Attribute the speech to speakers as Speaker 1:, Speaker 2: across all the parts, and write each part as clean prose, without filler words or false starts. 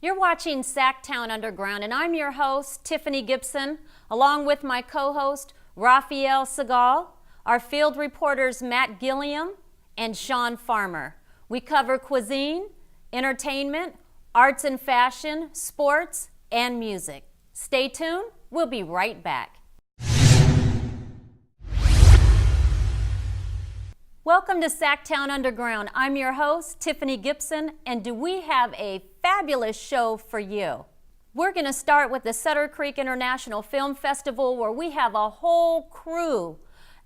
Speaker 1: You're watching SacTown Underground, and I'm your host, Tiffany Gibson, along with my co-host, Raphael Segal, our field reporters, Matt Gilliam and Shawn Farmer. We cover cuisine, entertainment, arts and fashion, sports, and music. Stay tuned. We'll be right back. Welcome to SacTown Underground. I'm your host, Tiffany Gibson, and do we have a fabulous show for you. We're going to start with the Sutter Creek International Film Festival, where we have a whole crew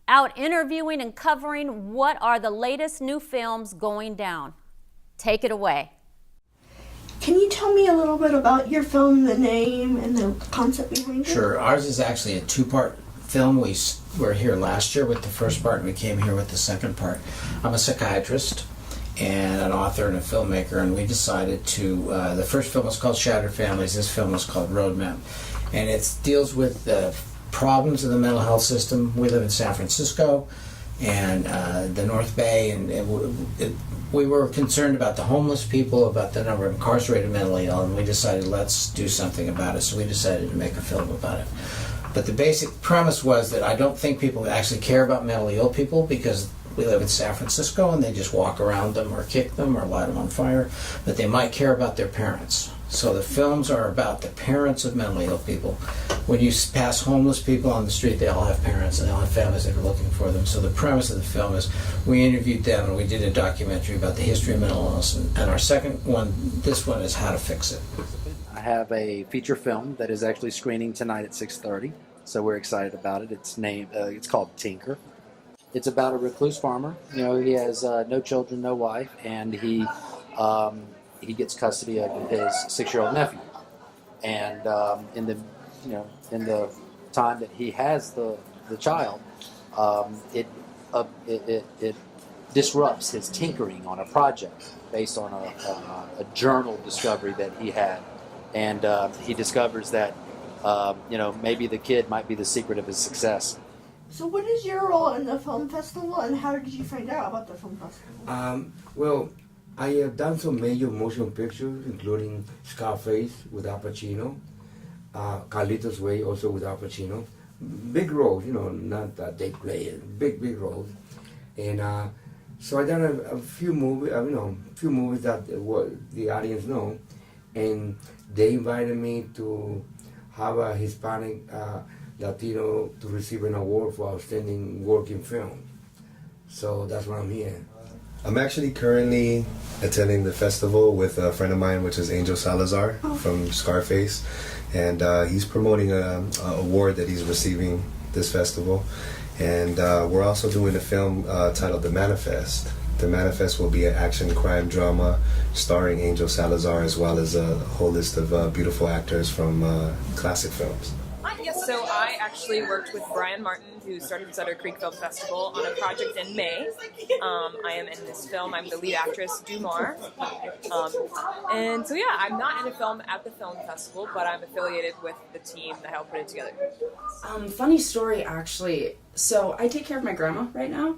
Speaker 1: out interviewing and covering what are the latest new films going down. Take it away.
Speaker 2: Can you tell me a little bit about your film, the name, and the concept behind it?
Speaker 3: Sure. Ours is actually a two-part film. We were here last year with the first part, and we came here with the second part. I'm a psychiatrist and an author and a filmmaker, and we decided to, the first film was called Shattered Families, this film was called Roadmap, and it deals with the problems of the mental health system. We live in San Francisco and the North Bay, and we were concerned about the homeless people, about the number of incarcerated mentally ill, and we decided let's do something about it, so we decided to make a film about it. But the basic premise was that I don't think people actually care about mentally ill people because we live in San Francisco and they just walk around them or kick them or light them on fire, but they might care about their parents. So the films are about the parents of mentally ill people. When you pass homeless people on the street, they all have parents and they all have families that are looking for them. So the premise of the film is we interviewed them and we did a documentary about the history of mental illness. And our second one, this one, is How to Fix It.
Speaker 4: I have a feature film that is actually screening tonight at 6:30, so we're excited about it. It's called Tinker. It's about a recluse farmer. You know, he has no children, no wife, and he gets custody of his 6-year-old nephew. And in the time that he has the child, it disrupts his tinkering on a project based on a journal discovery that he had. And he discovers that, maybe the kid might be the secret of his success.
Speaker 2: So what is your role in the film festival, and how did you find out about the film festival?
Speaker 5: Well, I have done some major motion pictures, including Scarface with Al Pacino, Carlitos Way also with Al Pacino. Big roles, not that they play, big roles. And so I done a few movies, few movies that the audience know. And they invited me to have a Hispanic Latino to receive an award for outstanding work in film. So that's why I'm here.
Speaker 6: I'm actually currently attending the festival with a friend of mine, which is Angel Salazar from Scarface, and he's promoting an award that he's receiving this festival. And we're also doing a film titled The Manifest. The Manifest will be an action crime drama starring Angel Salazar, as well as a whole list of beautiful actors from classic films.
Speaker 7: Yes, so I actually worked with Brian Martin, who started Sutter Creek Film Festival, on a project in May. I am in this film. I'm the lead actress, Dumar. And so, yeah, I'm not in a film at the film festival, but I'm affiliated with the team that helped put it together.
Speaker 8: Funny story, actually. So I take care of my grandma right now.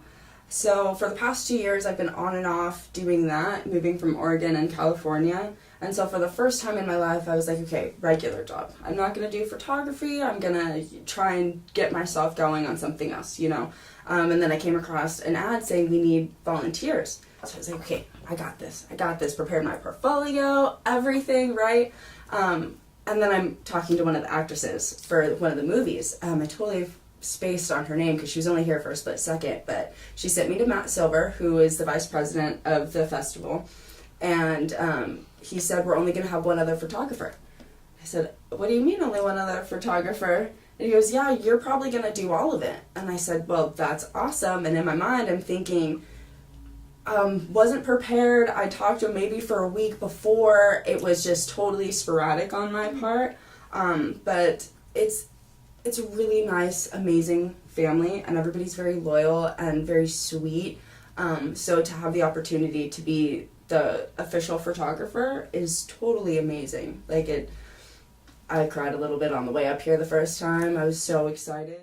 Speaker 8: So for the past 2 years, I've been on and off doing that, moving from Oregon and California. And so for the first time in my life, I was like, okay, regular job. I'm not going to do photography. I'm going to try and get myself going on something else, And then I came across an ad saying we need volunteers. So I was like, okay, I got this. Prepared my portfolio, everything, right? And then I'm talking to one of the actresses for one of the movies. I totally spaced on her name because she was only here for a split second, but she sent me to Matt Silver, who is the vice president of the festival, and he said, we're only going to have one other photographer. I said, what do you mean only one other photographer? And he goes, yeah, you're probably going to do all of it. And I said, well, that's awesome. And in my mind, I'm thinking, wasn't prepared. I talked to him maybe for a week before. It was just totally sporadic on my part. But it's a really nice, amazing family, and everybody's very loyal and very sweet. So to have the opportunity to be the official photographer is totally amazing. I cried a little bit on the way up here the first time. I was so excited.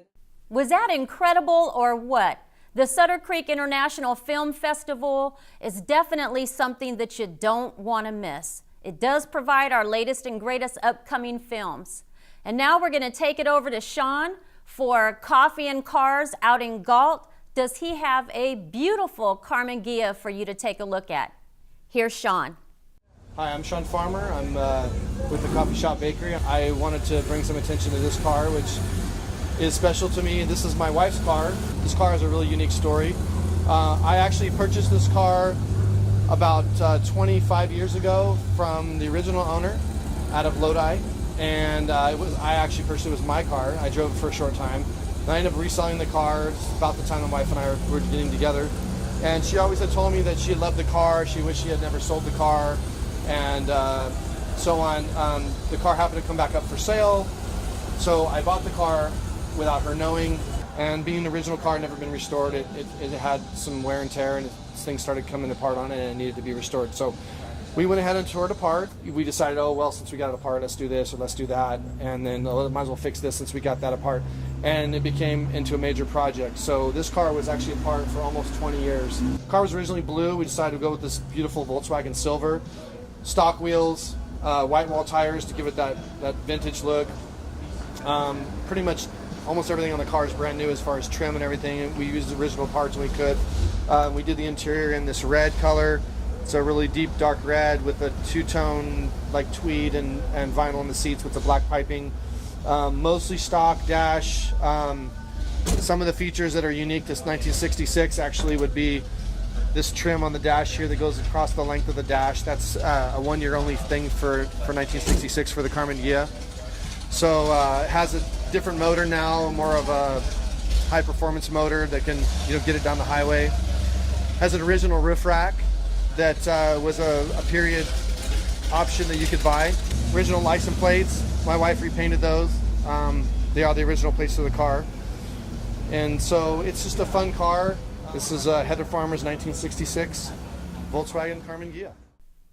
Speaker 1: Was that incredible or what? The Sutter Creek International Film Festival is definitely something that you don't want to miss. It does provide our latest and greatest upcoming films. And now we're going to take it over to Shawn for Coffee and Cars out in Galt. Does he have a beautiful Carmen Ghia for you to take a look at? Here's Shawn.
Speaker 9: Hi, I'm Shawn Farmer. I'm with the Coffee Shop Bakery. I wanted to bring some attention to this car, which is special to me. This is my wife's car. This car has a really unique story. I actually purchased this car about 25 years ago from the original owner out of Lodi, and I actually purchased it was my car. I drove it for a short time. Then I ended up reselling the car about the time my wife and I were getting together. And she always had told me that she loved the car. She wished she had never sold the car, and so on. The car happened to come back up for sale, so I bought the car without her knowing. And being the original car, never been restored, it had some wear and tear, and things started coming apart on it, and it needed to be restored. So we went ahead and tore it apart. We decided, oh, well, since we got it apart, let's do this or let's do that. And then might as well fix this since we got that apart. And it became into a major project. So this car was actually apart for almost 20 years. The car was originally blue. We decided to go with this beautiful Volkswagen silver. Stock wheels, white wall tires to give it that vintage look. Pretty much almost everything on the car is brand new as far as trim and everything. We used the original parts when we could. We did the interior in this red color. It's a really deep dark red with a two-tone like tweed and vinyl in the seats with the black piping. Mostly stock dash. Some of the features that are unique to 1966 actually would be this trim on the dash here that goes across the length of the dash. That's a one-year only thing for 1966 for the Carmen Ghia. So it has a different motor now, more of a high-performance motor that can get it down the highway. Has an original roof rack that was a period option that you could buy. Original license plates. My wife repainted those. They are the original plates of the car. And so it's just a fun car. This is Heather Farmer's 1966 Volkswagen Carmen Ghia.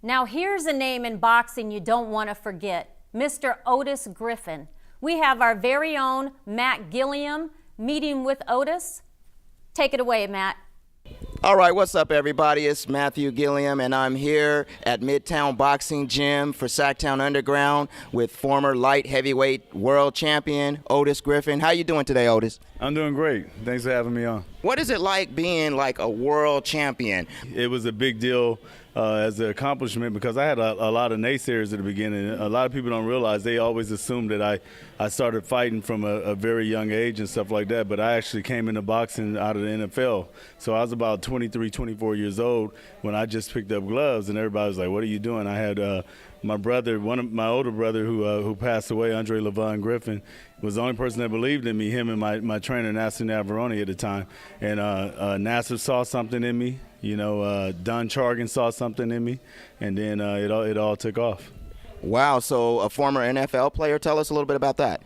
Speaker 1: Now here's a name in boxing you don't want to forget, Mr. Otis Griffin. We have our very own Matt Gilliam meeting with Otis. Take it away, Matt.
Speaker 10: All right, what's up, everybody? It's Matthew Gilliam, and I'm here at Midtown Boxing Gym for SacTown Underground with former light heavyweight world champion Otis Griffin. How you doing today, Otis?
Speaker 11: I'm doing great. Thanks for having me on.
Speaker 10: What is it like being like a world champion?
Speaker 11: It was a big deal as an accomplishment because I had a lot of naysayers at the beginning. A lot of people don't realize, they always assume that I started fighting from a very young age and stuff like that, but I actually came into boxing out of the NFL. So I was about 23, 24 years old when I just picked up gloves, and everybody was like, what are you doing? I had my brother, my older brother who passed away, Andre Levon Griffin, was the only person that believed in me, him and my trainer, Nasser Navarone at the time. And Nasser saw something in me. Don Chargan saw something in me, and then it all took off.
Speaker 10: Wow, so a former NFL player. Tell us a little bit about that.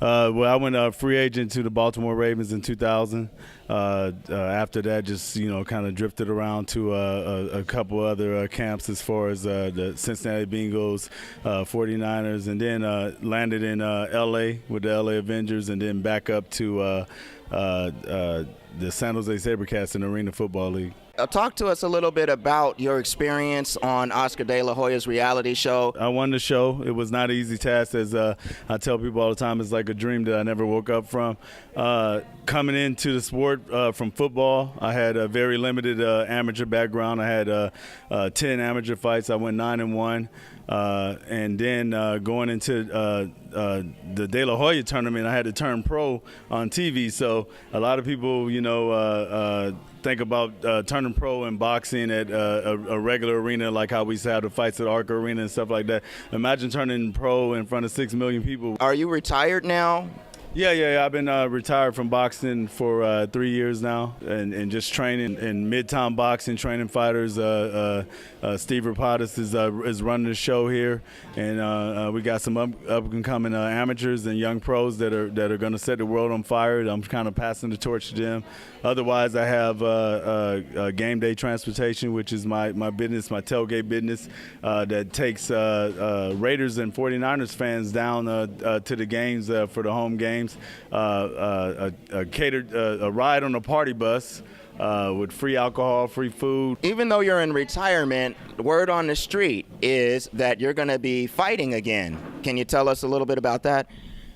Speaker 11: Well, I went free agent to the Baltimore Ravens in 2000. After that, just kind of drifted around to a couple other camps as far as the Cincinnati Bengals, 49ers, and then landed in L.A. with the L.A. Avengers, and then back up to the San Jose SaberCats in the Arena Football League.
Speaker 10: Talk to us a little bit about your experience on Oscar De La Hoya's reality show.
Speaker 11: I won the show. It was not an easy task, as I tell people all the time. It's like a dream that I never woke up from. Coming into the sport from football, I had a very limited amateur background. I had 10 amateur fights. I went 9-1. And then going into the De La Hoya tournament, I had to turn pro on TV. So a lot of people, think about turning pro in boxing at a regular arena, like how we used to have the fights at Arca Arena and stuff like that. Imagine turning pro in front of 6 million people.
Speaker 10: Are you retired now?
Speaker 11: Yeah. I've been retired from boxing for 3 years now, and just training in Midtown Boxing, training fighters. Steve Rapatis is running the show here, and we got some up and coming amateurs and young pros that are going to set the world on fire. I'm kind of passing the torch to them. Otherwise, I have Game Day Transportation, which is my business, my tailgate business, that takes Raiders and 49ers fans down to the games for the home games. A ride on a party bus with free alcohol, free food.
Speaker 10: Even though you're in retirement, word on the street is that you're going to be fighting again. Can you tell us a little bit about that?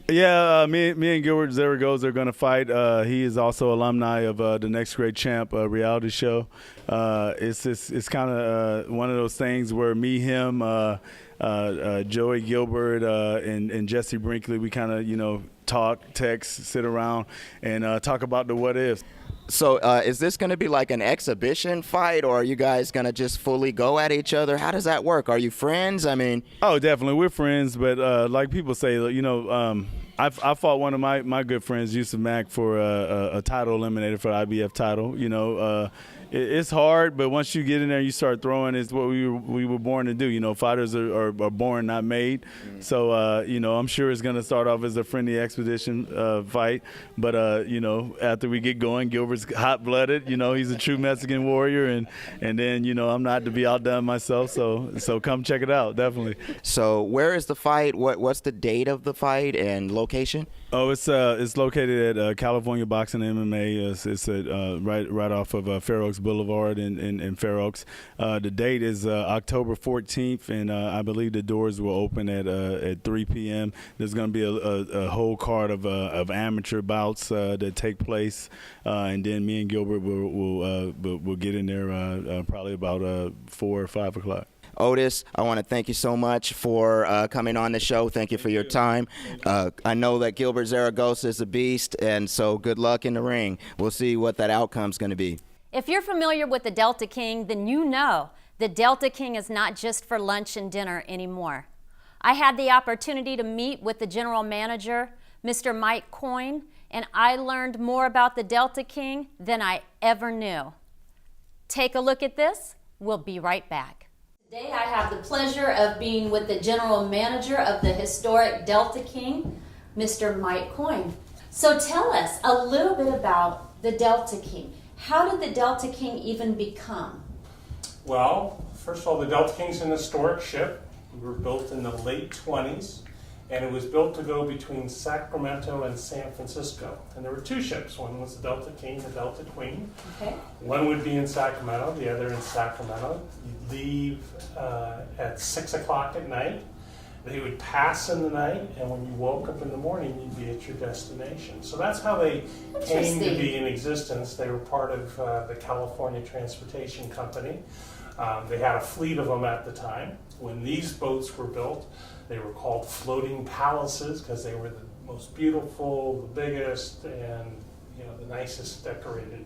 Speaker 11: Yeah, me and Gilbert Zaragoza are going to fight. He is also alumni of the Next Great Champ reality show. It's kind of one of those things where me, him, Joey Gilbert, and Jesse Brinkley, we kind of, talk, text, sit around, and talk about the what ifs.
Speaker 10: So is this going to be like an exhibition fight, or are you guys going to just fully go at each other? How does that work? Are you friends? I mean...
Speaker 11: Oh, definitely. We're friends, but like people say, I fought one of my good friends, Yusuf Mack, for a title eliminator for the IBF title. It's hard, but once you get in there and you start throwing, it's what we were born to do. Fighters are born, not made. So, I'm sure it's going to start off as a friendly expedition fight. But, after we get going, Gilbert's hot-blooded. He's a true Mexican warrior. And then, I'm not to be outdone myself. So come check it out, definitely.
Speaker 10: So where is the fight? What's the date of the fight and location?
Speaker 11: Oh, it's located at California Boxing MMA. It's at right off of Fair Oaks Boulevard in Fair Oaks. The date is October 14th, and I believe the doors will open at 3 p.m. There's going to be a whole card of amateur bouts that take place, and then me and Gilbert will get in there probably about 4 or 5 o'clock.
Speaker 10: Otis, I want to thank you so much for coming on the show. Thank you for your time. I know that Gilbert Zaragoza is a beast, and so good luck in the ring. We'll see what that outcome's going to be.
Speaker 1: If you're familiar with the Delta King, then you know the Delta King is not just for lunch and dinner anymore. I had the opportunity to meet with the general manager, Mr. Mike Coyne, and I learned more about the Delta King than I ever knew. Take a look at this. We'll be right back. Today I have the pleasure of being with the general manager of the historic Delta King, Mr. Mike Coyne. So tell us a little bit about the Delta King. How did the Delta King even become?
Speaker 12: Well, first of all, the Delta King's an historic ship. We were built in the late 20s, and it was built to go between Sacramento and San Francisco. And there were two ships. One was the Delta King, the Delta Queen. Okay. One would be in Sacramento, the other in Sacramento. You'd leave at 6 o'clock at night. They would pass in the night, and when you woke up in the morning, you'd be at your destination. So that's how they came to be in existence. They were part of the California Transportation Company. They had a fleet of them at the time. When these boats were built, they were called floating palaces because they were the most beautiful, the biggest, and the nicest decorated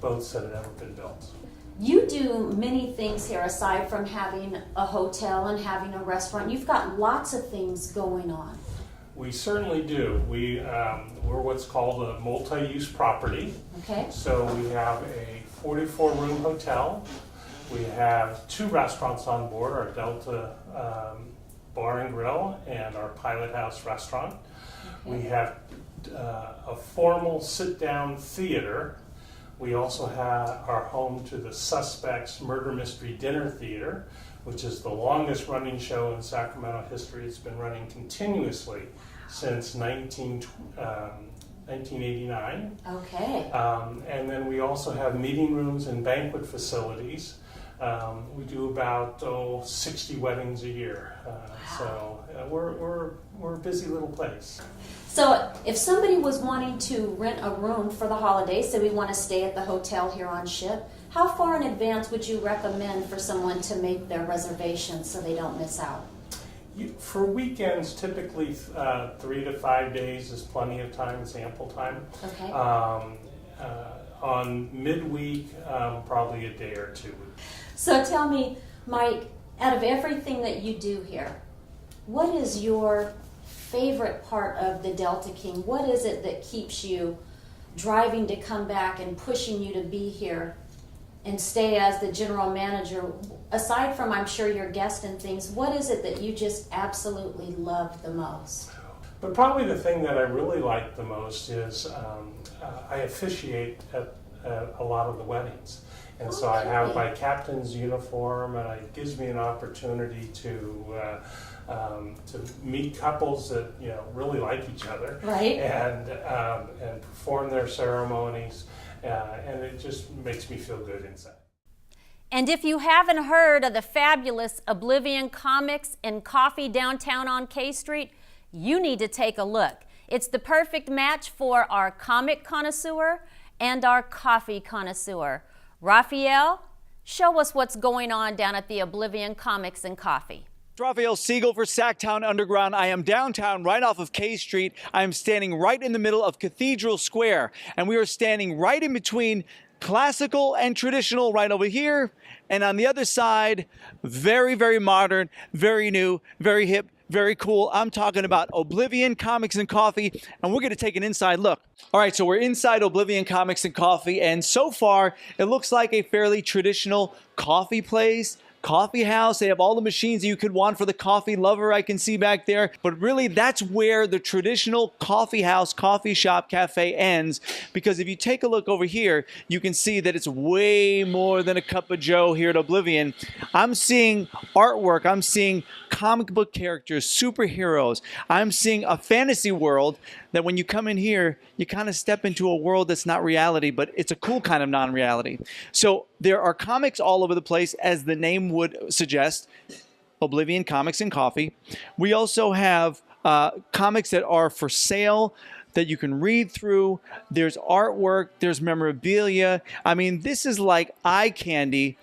Speaker 12: boats that had ever been built.
Speaker 1: You do many things here aside from having a hotel and having a restaurant. You've got lots of things going on.
Speaker 12: We certainly do. We're what's called a multi-use property. Okay. So we have a 44-room hotel. We have 2 restaurants on board, our Delta Bar and Grill and our Pilot House restaurant. Okay. We have a formal sit-down theater. We also are home to the Suspects Murder Mystery Dinner Theater, which is the longest running show in Sacramento history. It's been running continuously since 1989. Okay. And then we also have meeting rooms and banquet facilities. We do about 60 weddings a year. So we're a busy little place.
Speaker 1: So if somebody was wanting to rent a room for the holidays, so we want to stay at the hotel here on ship, how far in advance would you recommend for someone to make their reservations so they don't miss out?
Speaker 12: For weekends, typically 3 to 5 days is plenty of time. It's ample time. Okay. On midweek, probably a day or 2.
Speaker 1: So tell me, Mike, out of everything that you do here, what is your favorite part of the Delta King? What is it that keeps you driving to come back and pushing you to be here and stay as the general manager? Aside from, I'm sure, your guests and things, what is it that you just absolutely love the most?
Speaker 12: But probably the thing that I really like the most is I officiate at a lot of the weddings. And so I have my captain's uniform, and it gives me an opportunity to meet couples that really like each other, right? And perform their ceremonies. and it just makes me feel good inside.
Speaker 1: And if you haven't heard of the fabulous Oblivion Comics and Coffee downtown on K Street, you need to take a look. It's the perfect match for our comic connoisseur and our coffee connoisseur. Raphael, show us what's going on down at the Oblivion Comics and Coffee.
Speaker 13: Raphael Siegel for SacTown Underground. I am downtown right off of K Street. I am standing right in the middle of Cathedral Square, and we are standing right in between classical and traditional right over here, and on the other side, very, very modern, very new, very hip, very cool. I'm talking about Oblivion Comics and Coffee, and we're going to take an inside look. All right, so we're inside Oblivion Comics and Coffee, and so far, it looks like a fairly traditional coffee place, coffee house. They have all the machines that you could want for the coffee lover I can see back there. But really, that's where the traditional coffee house, coffee shop, cafe ends. Because if you take a look over here, you can see that it's way more than a cup of joe here at Oblivion. I'm seeing artwork. I'm seeing comic book characters, superheroes. I'm seeing a fantasy world that when you come in here, you kind of step into a world that's not reality, but it's a cool kind of non-reality. So there are comics all over the place, as the name would suggest, Oblivion Comics and Coffee. We also have comics that are for sale that you can read through. There's artwork, there's memorabilia. I mean, this is like eye candy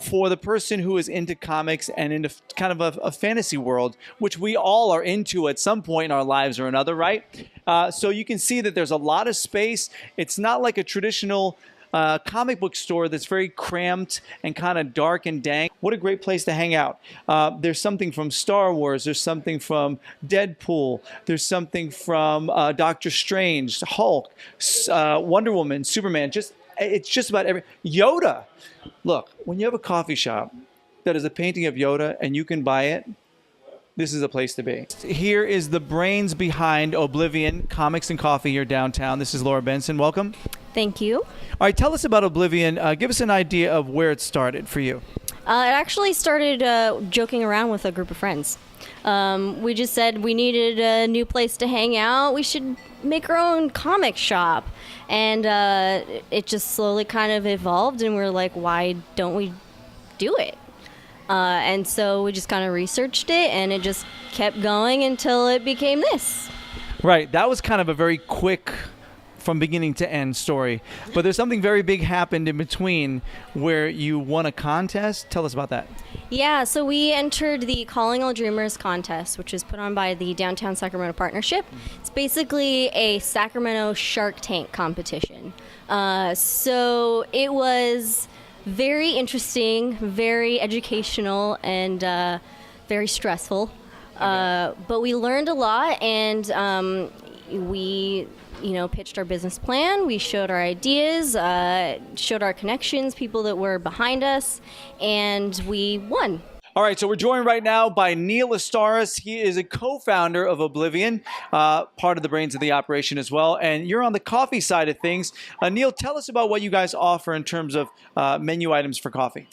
Speaker 13: for the person who is into comics and into kind of a fantasy world, which we all are into at some point in our lives or another, right? So you can see that there's a lot of space. It's not like a traditional comic book store that's very cramped and kind of dark and dank. What a great place to hang out. There's something from Star Wars. There's something from Deadpool. There's something from Doctor Strange, Hulk, Wonder Woman, Superman. It's just about every... Yoda. Look, when you have a coffee shop that is a painting of Yoda and you can buy it, this is a place to be. Here is the brains behind Oblivion Comics and Coffee here downtown. This is Laura Benson. Welcome.
Speaker 14: Thank you.
Speaker 13: All right, tell us about Oblivion. Give us an idea of where it started for you.
Speaker 14: It actually started joking around with a group of friends. We just said we needed a new place to hang out. We should make our own comic shop. And it just slowly kind of evolved, and we're like, why don't we do it? And so we just kind of researched it, and it just kept going until it became this.
Speaker 13: Right. That was kind of a very quick, from beginning to end story. But there's something very big happened in between where you won a contest. Tell us about that.
Speaker 14: Yeah, so we entered the Calling All Dreamers contest, which is put on by the Downtown Sacramento Partnership. It's basically a Sacramento Shark Tank competition. So it was very interesting, very educational, and very stressful. But we learned a lot, and we pitched our business plan. We showed our ideas, showed our connections, people that were behind us, and we won.
Speaker 13: All right, so we're joined right now by Neil Astaris. He is a co-founder of Oblivion, part of the brains of the operation as well, and you're on the coffee side of things. Neil, tell us about what you guys offer in terms of menu items for coffee.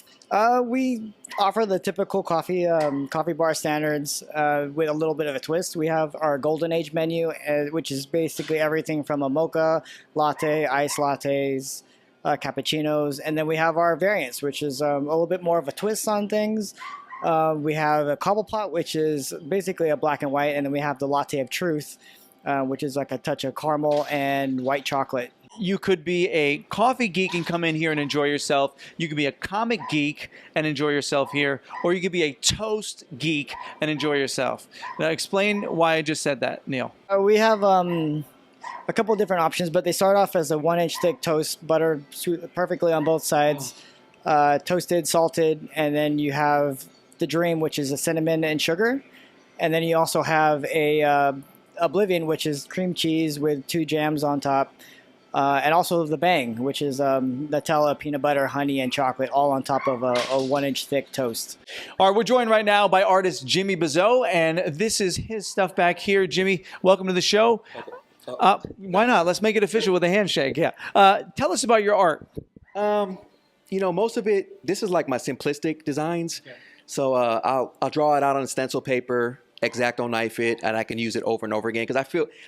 Speaker 15: We offer the typical coffee bar standards with a little bit of a twist. We have our Golden Age menu, which is basically everything from a mocha, latte, iced lattes, cappuccinos, and then we have our variants, which is a little bit more of a twist on things. We have a cobble pot, which is basically a black and white, and then we have the Latte of Truth, which is like a touch of caramel and white chocolate.
Speaker 13: You could be a coffee geek and come in here and enjoy yourself. You could be a comic geek and enjoy yourself here. Or you could be a toast geek and enjoy yourself. Now explain why I just said that, Neil.
Speaker 15: We have a couple different options, but they start off as a 1-inch thick toast, buttered perfectly on both sides, toasted, salted, and then you have the Dream, which is a cinnamon and sugar. And then you also have a Oblivion, which is cream cheese with 2 jams on top. And also the Bang, which is Nutella, peanut butter, honey, and chocolate, all on top of a 1-inch thick toast.
Speaker 13: All right, we're joined right now by artist Jimmy Bizot, and this is his stuff back here. Jimmy, welcome to the show. Why not? Let's make it official with a handshake. Yeah. Tell us about your art.
Speaker 16: Most of it, this is like my simplistic designs. Yeah. So I'll draw it out on stencil paper, X-Acto knife it, and I can use it over and over again because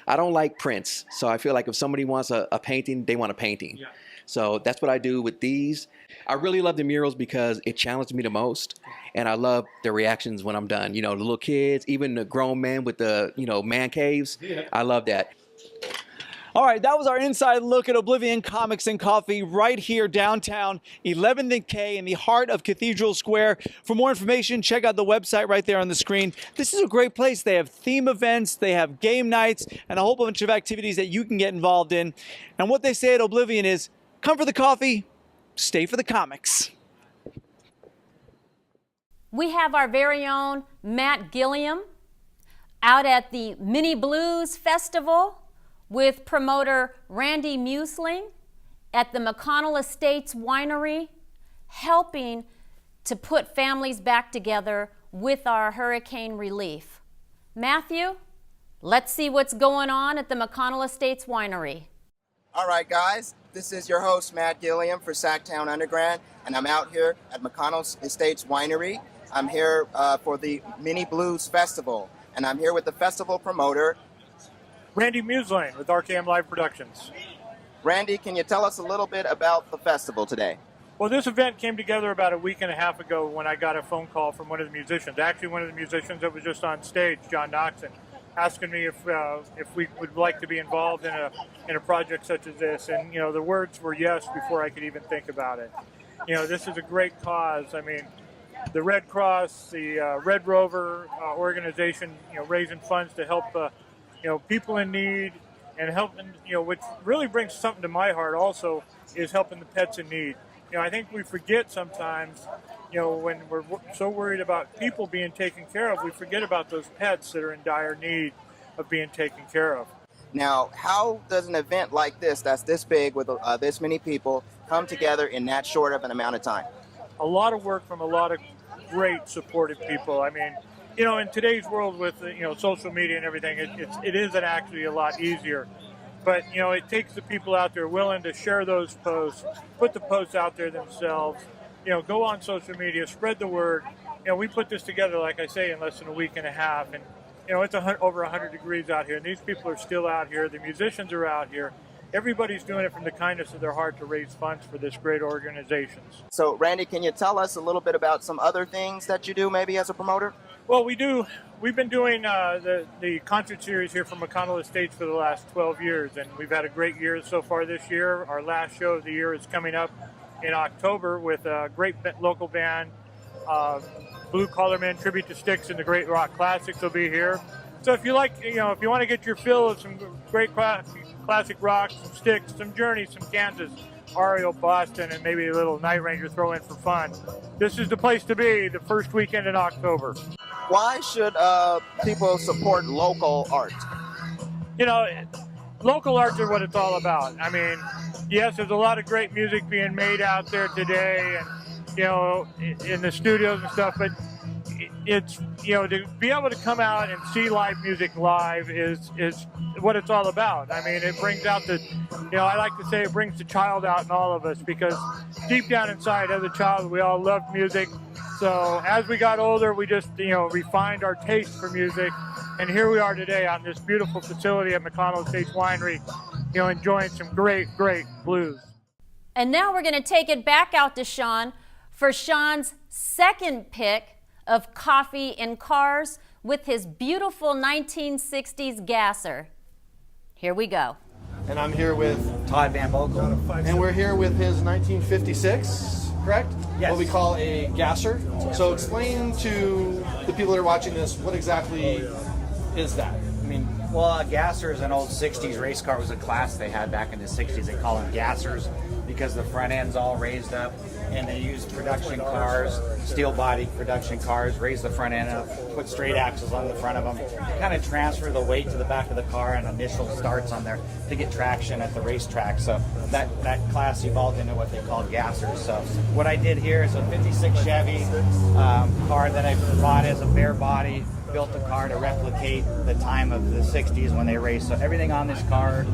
Speaker 16: I don't like prints. So I feel like if somebody wants a painting, they want a painting. Yeah. So that's what I do with these. I really love the murals because it challenged me the most, and I love the reactions when I'm done. You know, the little kids, even the grown men with the, you know, man caves. Yeah. I love that.
Speaker 13: All right, that was our inside look at Oblivion Comics and Coffee right here downtown, 11th and K in the heart of Cathedral Square. For more information, check out the website right there on the screen. This is a great place. They have theme events, they have game nights, and a whole bunch of activities that you can get involved in. And what they say at Oblivion is, come for the coffee, stay for the comics.
Speaker 1: We have our very own Matt Gilliam out at the Mini Blues Festival with promoter Randy Musling at the McConnell Estates Winery, helping to put families back together with our hurricane relief. Matthew, let's see what's going on at the McConnell Estates Winery.
Speaker 10: All right, guys, this is your host, Matt Gilliam for SacTown Underground, and I'm out here at McConnell Estates Winery. I'm here for the Mini Blues Festival, and I'm here with the festival promoter,
Speaker 17: Randy Musling with RKM Live Productions.
Speaker 10: Randy, can you tell us a little bit about the festival today?
Speaker 17: Well, this event came together about a week and a half ago when I got a phone call from one of the musicians. Actually, one of the musicians that was just on stage, John Noxon, asking me if we would like to be involved in a project such as this. And, you know, the words were yes before I could even think about it. You know, this is a great cause. I mean, the Red Cross, the Red Rover organization, you know, raising funds to help you know, people in need, and helping, you know, which really brings something to my heart also is helping the pets in need. You know, I think we forget sometimes, you know, when we're so worried about people being taken care of, we forget about those pets that are in dire need of being taken care of.
Speaker 10: Now, how does an event like this, that's this big with this many people, come together in that short of an amount of time?
Speaker 17: A lot of work from a lot of great supportive people. I mean, you know, in today's world with, you know, social media and everything, it isn't actually a lot easier. But, you know, it takes the people out there willing to share those posts, put the posts out there themselves, you know, go on social media, spread the word. You know, we put this together, like I say, in less than a week and a half. And, you know, it's over 100 degrees out here, and these people are still out here. The musicians are out here. Everybody's doing it from the kindness of their heart to raise funds for this great organization.
Speaker 10: So, Randy, can you tell us a little bit about some other things that you do maybe as a promoter?
Speaker 17: Well, we do. We've been doing the concert series here from McConnell Estates for the last 12 years, and we've had a great year so far this year. Our last show of the year is coming up in October with a great local band, Blue Collar Men Tribute to Styx and the Great Rock Classics will be here. So if you like, you know, if you want to get your fill of some great classic rock, some Styx, some Journey, some Kansas, REO Boston, and maybe a little Night Ranger throw in for fun, this is the place to be the first weekend in October.
Speaker 10: Why should people support local art?
Speaker 17: You know, local arts are what it's all about. I mean, yes, there's a lot of great music being made out there today, and, you know, in the studios and stuff, but it's, you know, to be able to come out and see live music live is what it's all about. I mean, it brings out the, you know, I like to say it brings the child out in all of us, because deep down inside as a child, we all loved music. So as we got older, we just, you know, refined our taste for music. And here we are today on this beautiful facility at McConnell Estates Winery, you know, enjoying some great, great blues.
Speaker 1: And now we're going to take it back out to Shawn for Shawn's second pick of coffee in cars with his beautiful 1960s gasser. Here we go.
Speaker 9: And I'm here with Todd Van Bokel, and we're here with his 1956, correct?
Speaker 15: Yes.
Speaker 9: What we call a gasser. So explain to the people that are watching this, what exactly is that?
Speaker 15: I mean, well, a gasser is an old 60s race car. It was a class they had back in the 60s. They call them gassers because the front end's all raised up, and they use production cars, steel-bodied production cars, raise the front end up, put straight axles on the front of them, kind of transfer the weight to the back of the car and initial starts on there to get traction at the racetrack. So that class evolved into what they call gassers. So what I did here is a 56 Chevy car that I bought as a bare body, built the car to replicate the time of the 60s when they raced. So everything on this car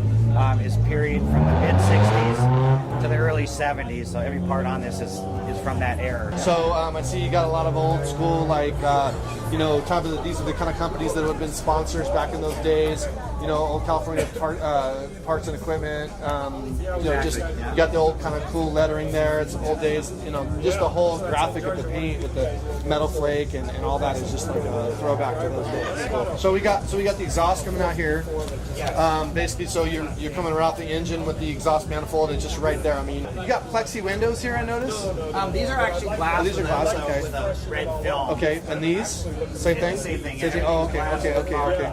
Speaker 15: is period from the mid 60s to the early 70s. So every part on this is from from that era.
Speaker 9: So I see you got a lot of old school, like, these are the kind of companies that would have been sponsors back in those days. Old California parts and equipment. You got the old kind of cool lettering there. It's old days. Just the whole graphic of the paint with the metal flake and all that is just like a throwback to those days. So we got the exhaust coming out here. Basically, so you're coming around the engine with the exhaust manifold. It's just right there. I mean, you got plexi windows here, I noticed.
Speaker 15: These are actually glass.
Speaker 9: Oh, these are glass. Okay.
Speaker 15: With a red film.
Speaker 9: Okay, and these same thing.
Speaker 15: Same thing.
Speaker 9: Same thing. Oh, okay.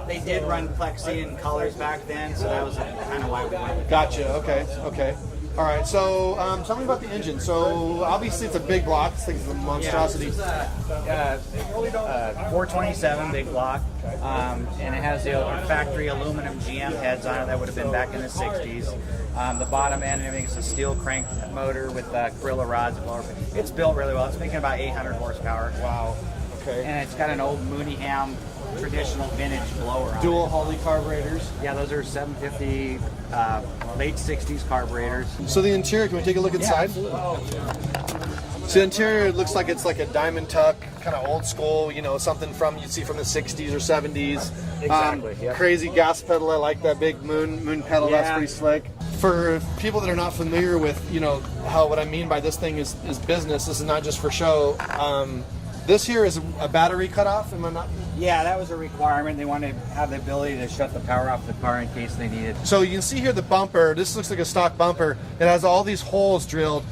Speaker 15: They did run plexi in colors back then, so that was kind of why we went with
Speaker 9: Gotcha. Okay. All right. So tell me about the engine. So obviously it's a big block. This thing's a monstrosity.
Speaker 15: Yeah, 427 big block, and it has the factory aluminum GM heads on it that would have been back in the 60s. The bottom end and everything is a steel crank motor with Gorilla rods. It's built really well. It's making about 800 horsepower.
Speaker 9: Wow. Okay.
Speaker 15: And it's got an old Mooneyham traditional vintage blower on
Speaker 9: Dual
Speaker 15: it.
Speaker 9: Holley carburetors.
Speaker 15: Yeah, those are 750 late 60s carburetors.
Speaker 9: So the interior, can we take a look inside? So the interior looks like it's like a diamond tuck, kind of old school, something you'd see from the 60s or 70s.
Speaker 15: Exactly. Yep.
Speaker 9: Crazy gas pedal. I like that big moon pedal.
Speaker 15: Yeah.
Speaker 9: That's pretty slick. For people that are not familiar with, what I mean by this thing is business. This is not just for show. This here is a battery cutoff. Am I not?
Speaker 15: Yeah, that was a requirement. They wanted to have the ability to shut the power off the car in case they needed.
Speaker 9: So you can see here the bumper. This looks like a stock bumper. It has all these holes drilled.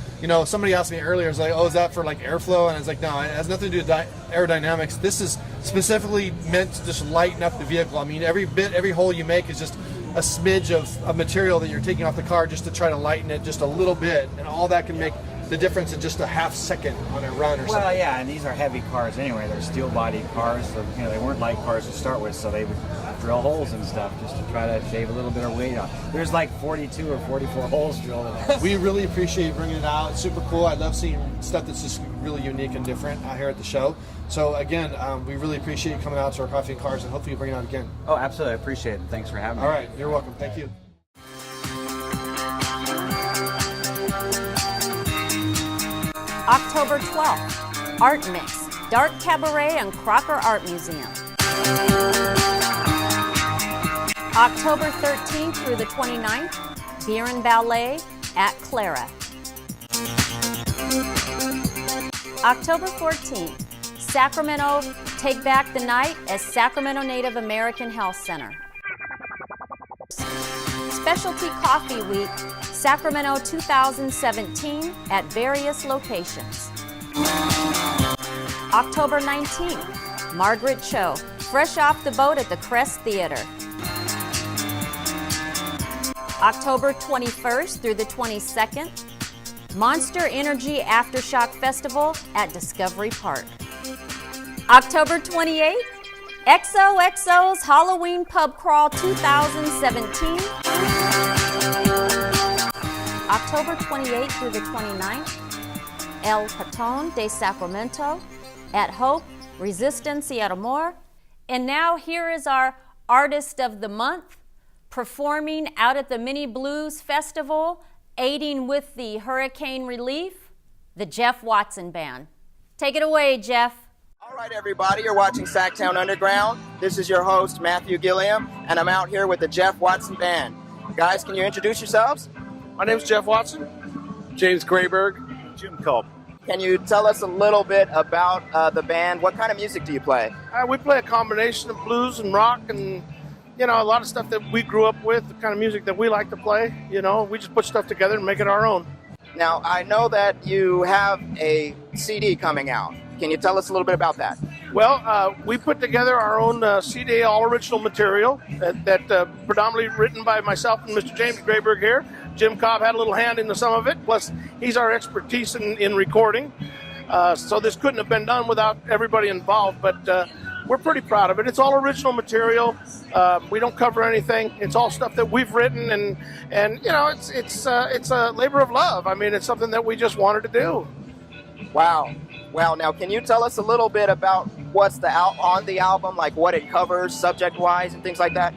Speaker 9: Somebody asked me earlier, it's like, oh, is that for like airflow? And I was like, no, it has nothing to do with aerodynamics. This is specifically meant to just lighten up the vehicle. I mean, every hole you make is just a smidge of material that you're taking off the car just to try to lighten it just a little bit. And all that can make the difference in just a half second on a run or something.
Speaker 15: Well, yeah, and these are heavy cars anyway. They're steel-bodied cars, so they weren't light cars to start with, so they would drill holes and stuff just to try to shave a little bit of weight off. There's like 42 or 44 holes drilled in it.
Speaker 9: We really appreciate you bringing it out. It's super cool. I love seeing stuff that's just really unique and different out here at the show. So again, we really appreciate you coming out to our Coffee and Cars, and hopefully you bring it out again.
Speaker 15: Oh, absolutely. I appreciate it. Thanks for having me.
Speaker 9: All right. You're welcome. Thank you.
Speaker 1: October 12th, Art Mix, Dark Cabaret and Crocker Art Museum. October 13th through the 29th, Beer and Ballet at Clara. October 14th, Sacramento Take Back the Night at Sacramento Native American Health Center. Specialty Coffee Week, Sacramento 2017 at various locations. October 19th, Margaret Cho, fresh off the boat at the Crest Theater. October 21st through the 22nd, Monster Energy Aftershock Festival at Discovery Park. October 28th, XOXO's Halloween Pub Crawl 2017. October 28th through the 29th, El Patón de Sacramento at Hope, Resistance y Amor. And now here is our Artist of the Month, performing out at the Mini Blues Festival, aiding with the hurricane relief, the Jeff Watson Band. Take it away, Jeff.
Speaker 10: All right, everybody, you're watching SacTown Underground. This is your host, Matthew Gilliam, and I'm out here with the Jeff Watson Band. Guys, can you introduce yourselves?
Speaker 18: My name's Jeff Watson, James Grayberg, Jim Culp.
Speaker 10: Can you tell us a little bit about the band? What kind of music do you play?
Speaker 18: We play a combination of blues and rock and, a lot of stuff that we grew up with, the kind of music that we like to play. We just put stuff together and make it our own.
Speaker 10: Now, I know that you have a CD coming out. Can you tell us a little bit about that?
Speaker 18: Well, we put together our own CD, all original material, that predominantly written by myself and Mr. James Grayberg here. Jim Cobb had a little hand into some of it, plus he's our expertise in recording. So this couldn't have been done without everybody involved, but we're pretty proud of it. It's all original material. We don't cover anything. It's all stuff that we've written, and it's a labor of love. I mean, it's something that we just wanted to do.
Speaker 10: Wow. Well, now, can you tell us a little bit about what's on the album, like what it covers subject-wise and things like that?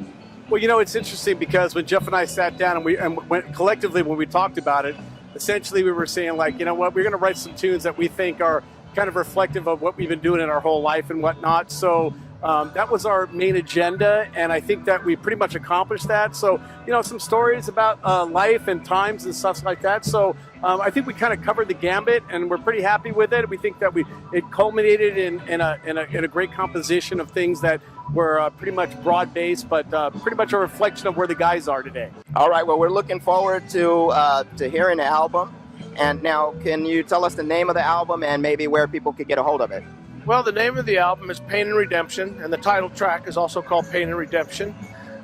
Speaker 18: Well, it's interesting because when Jeff and I sat down and went collectively when we talked about it, essentially we were saying, like, you know what, we're going to write some tunes that we think are kind of reflective of what we've been doing in our whole life and whatnot. So that was our main agenda, and I think that we pretty much accomplished that. So, you know, some stories about life and times and stuff like that. So I think we kind of covered the gambit, and we're pretty happy with it. We think that it culminated in a great composition of things that were pretty much broad-based, but pretty much a reflection of where the guys are today.
Speaker 10: All right, well, we're looking forward to hearing the album. And now, can you tell us the name of the album and maybe where people could get a hold of it?
Speaker 18: Well, the name of the album is Pain and Redemption, and the title track is also called Pain and Redemption.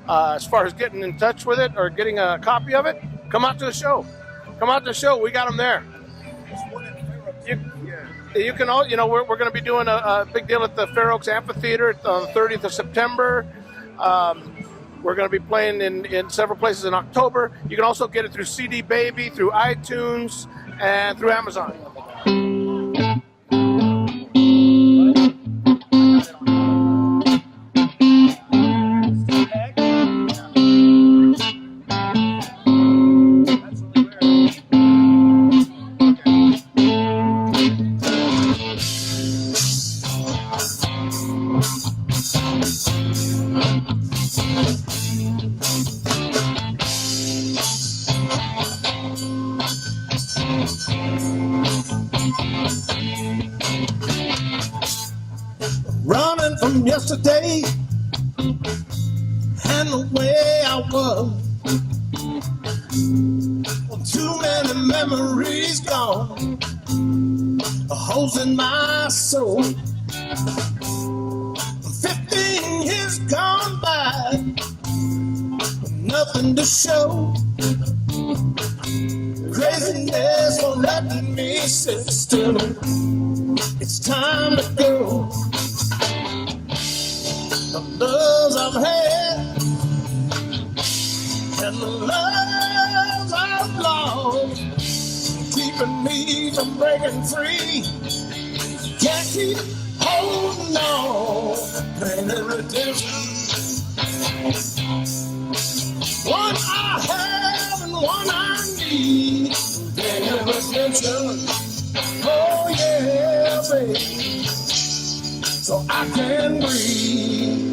Speaker 18: As far as getting in touch with it or getting a copy of it, come out to the show. Come out to the show. We got them there. You can all, you know, we're going to be doing a big deal at the Fair Oaks Amphitheater on the 30th of September. We're going to be playing in several places in October. You can also get it through CD Baby, through iTunes, and through Amazon.
Speaker 19: Running from yesterday and the way I was. Too many memories gone, holes in my soul. 15 years gone by, nothing to show. Craziness won't let me sit still. It's time to go. The loves I've had and the loves I've lost, keeping me from breaking free. Can't keep holding on. Pain and redemption. One I have and one I need. Pain and redemption. Oh yeah, baby. So I can breathe.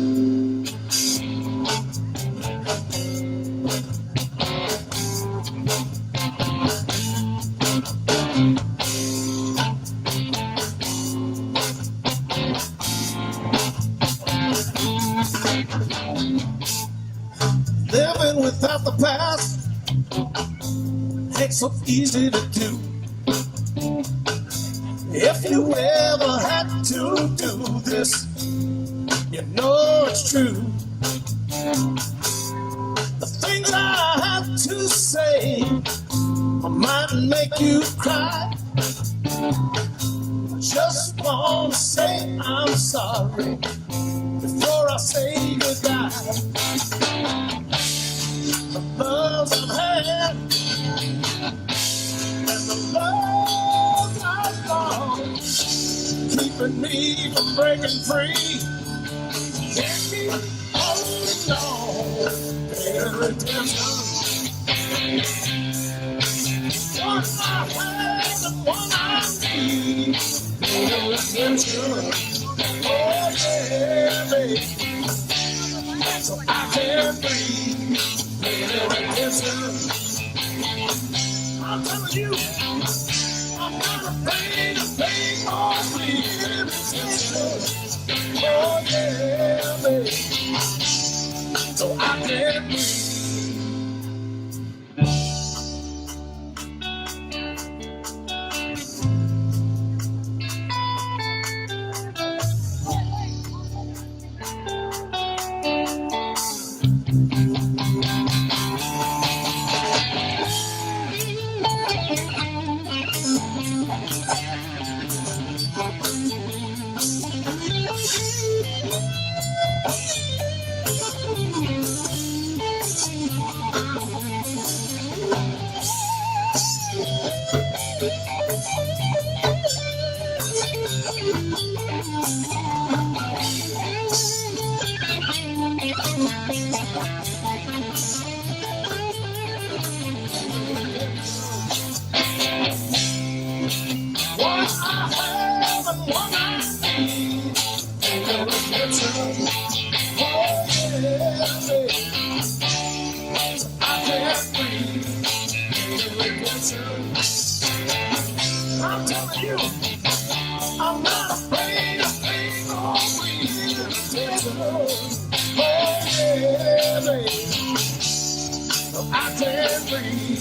Speaker 19: Living without the past ain't so easy to do. If you ever had to do this, you know it's true. The things I have to say might make you cry. Just wanna say I'm sorry before I say goodbye. The loves I've had and the loves I've lost, keeping me from breaking free. Can't keep holding on. Pain and redemption. One I have and one I need. Pain and redemption. Oh yeah, baby. So I can breathe. Pain and redemption. I'm telling you, I'm not afraid to pay more bleeding. Oh yeah, baby. So I can breathe. I said free.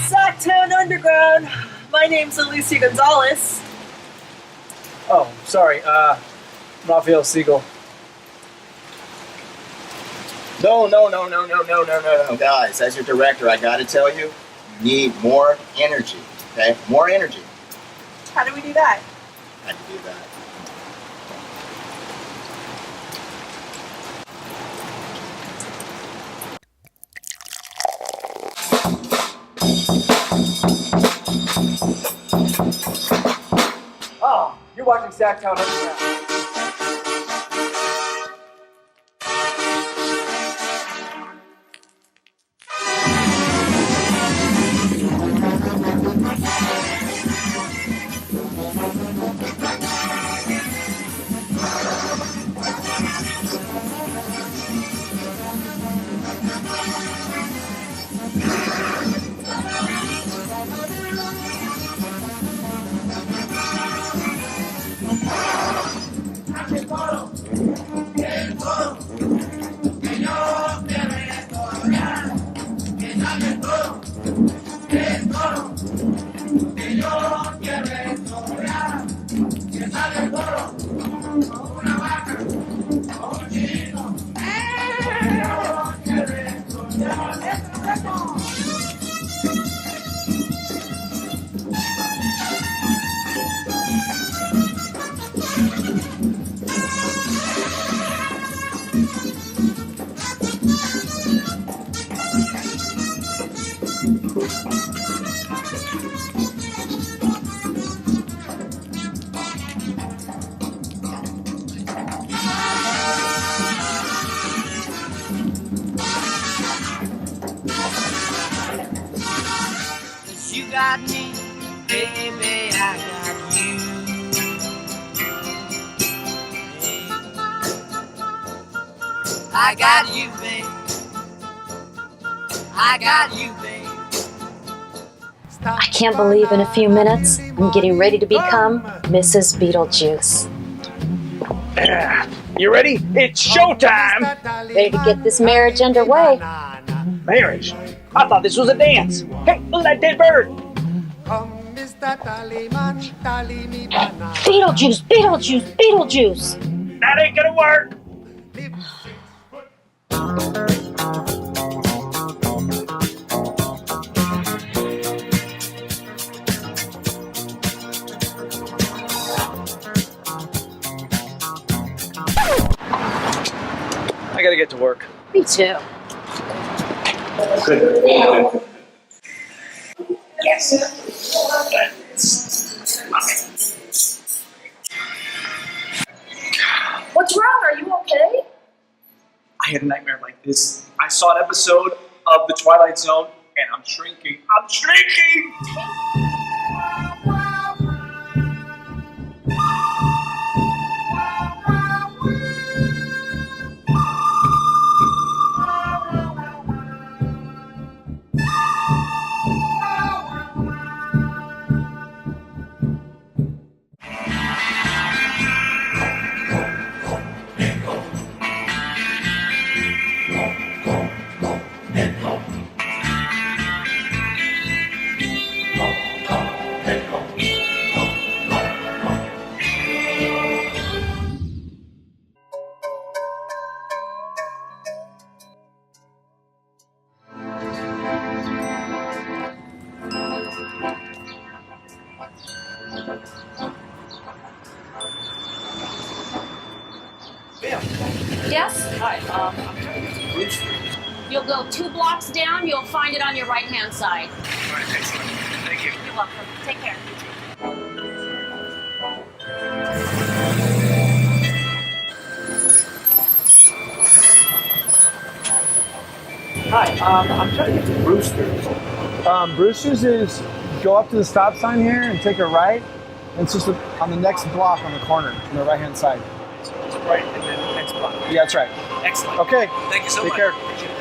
Speaker 20: SacTown Underground. My name's Alicia Gonzalez.
Speaker 21: Oh, sorry. Raphael Siegel.
Speaker 10: No, guys. As your director, I gotta tell you, you need more energy. Okay, more energy.
Speaker 20: How do we do that?
Speaker 10: I can do that.
Speaker 21: Oh, you're watching SacTown Underground.
Speaker 19: You got me, baby, I got you. I got you, babe. I got you, babe.
Speaker 1: I can't believe in a few minutes I'm getting ready to become Mrs. Beetlejuice.
Speaker 21: You ready? It's showtime!
Speaker 1: Ready to get this marriage underway.
Speaker 21: Marriage? I thought this was a dance. Hey, look at that dead bird!
Speaker 1: Beetlejuice, Beetlejuice, Beetlejuice!
Speaker 21: That ain't gonna work! I gotta get to work.
Speaker 1: Me too.
Speaker 19: Yes.
Speaker 20: What's wrong? Are you okay?
Speaker 21: I had a nightmare like this. I saw an episode of The Twilight Zone, and I'm shrinking. I'm shrinking!
Speaker 1: Yes?
Speaker 21: Hi, I'm trying to get to Brewster.
Speaker 1: You'll go 2 blocks down. You'll find it on your right-hand side.
Speaker 21: All right, excellent. Thank you.
Speaker 1: You're welcome. Take care.
Speaker 21: Hi, I'm trying to get to Brewster's.
Speaker 3: Brewster's is go up to the stop sign here and take a right. And it's just on the next block on the corner on the right-hand side.
Speaker 21: So it's right, and then next block.
Speaker 3: Yeah, that's right.
Speaker 21: Excellent.
Speaker 3: Okay.
Speaker 21: Thank you so
Speaker 3: Take
Speaker 21: much.
Speaker 3: care.
Speaker 21: Appreciate it.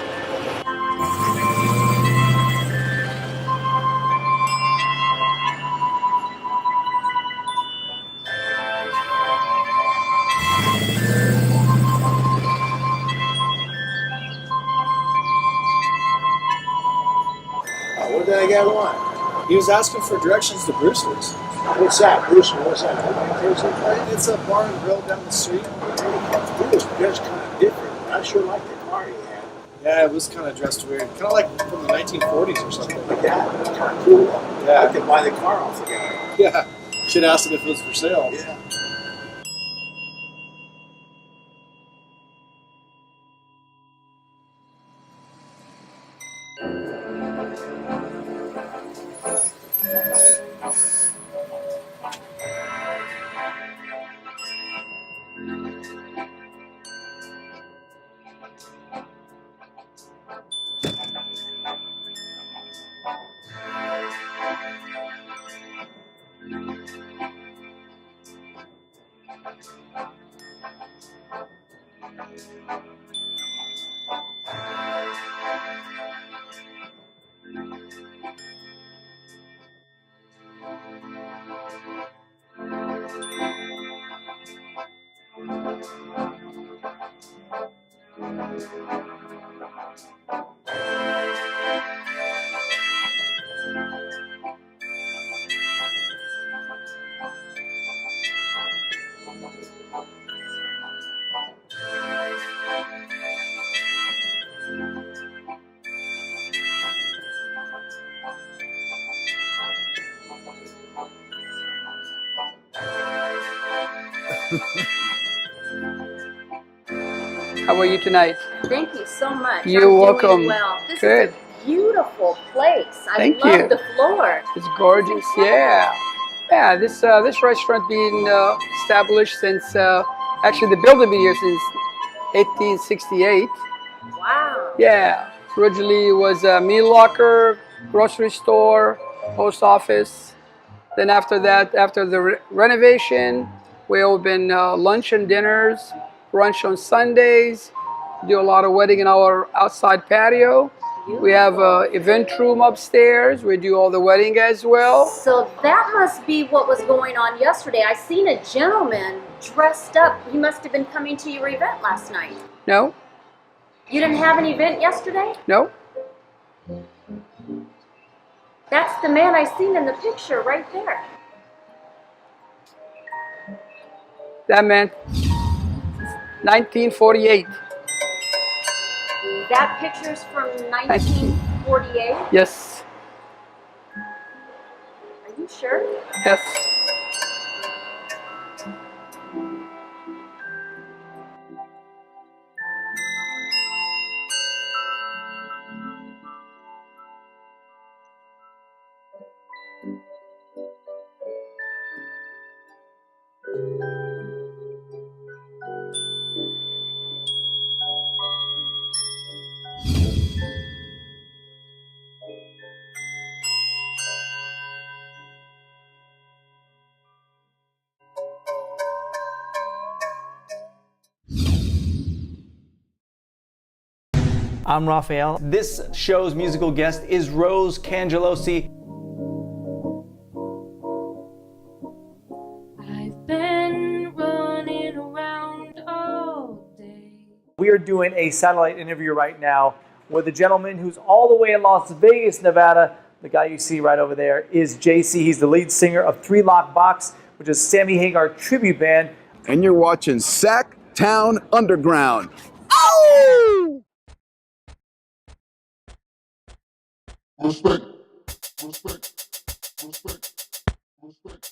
Speaker 22: What did I get on?
Speaker 3: He was asking for directions to Brewster's.
Speaker 22: What's that, Brewster? What's that?
Speaker 3: It's a bar and grill down the street.
Speaker 22: That's kind of different. I sure like the car you had.
Speaker 3: Yeah, it was kind of dressed weird. Kind of like from the 1940s or something.
Speaker 22: Like that. It's kind of cool.
Speaker 3: Yeah.
Speaker 22: I could buy the car off the guy.
Speaker 3: Yeah. Should ask him if it was for sale.
Speaker 22: Yeah.
Speaker 23: How are you tonight?
Speaker 1: Thank you so much.
Speaker 23: You're
Speaker 1: I'm
Speaker 23: welcome.
Speaker 1: Doing well. This
Speaker 23: Good.
Speaker 1: is a beautiful place. I
Speaker 23: Thank
Speaker 1: love
Speaker 23: you.
Speaker 1: the floor.
Speaker 23: It's gorgeous. Yeah. Yeah, this restaurant being established since, actually the building been here since 1868.
Speaker 1: Wow.
Speaker 23: Yeah. Originally it was a meal locker, grocery store, post office. Then after that, after the renovation, we open lunch and dinners, brunch on Sundays, do a lot of wedding in our outside patio. We have an event room upstairs. We do all the wedding as well.
Speaker 1: So that must be what was going on yesterday. I seen a gentleman dressed up. He must have been coming to your event last night.
Speaker 23: No,
Speaker 1: You didn't have an event yesterday?
Speaker 23: no.
Speaker 1: That's the man I seen in the picture right there.
Speaker 23: That meant 1948.
Speaker 1: That picture's from 1948?
Speaker 23: Yes,
Speaker 1: Are you sure?
Speaker 23: yes.
Speaker 13: I'm Raphael. This show's musical guest is Rose Cangelosi.
Speaker 24: I've been running around all day.
Speaker 13: We are doing a satellite interview right now with a gentleman who's all the way in Las Vegas, Nevada. The guy you see right over there is JC. He's the lead singer of Three Lock Box, which is Sammy Hagar tribute band.
Speaker 25: And you're watching SacTown Underground. Oh!
Speaker 26: Respect. Respect. Respect. Respect.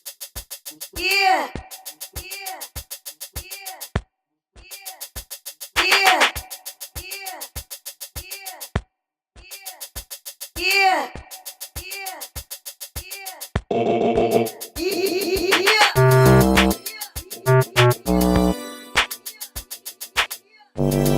Speaker 19: Thank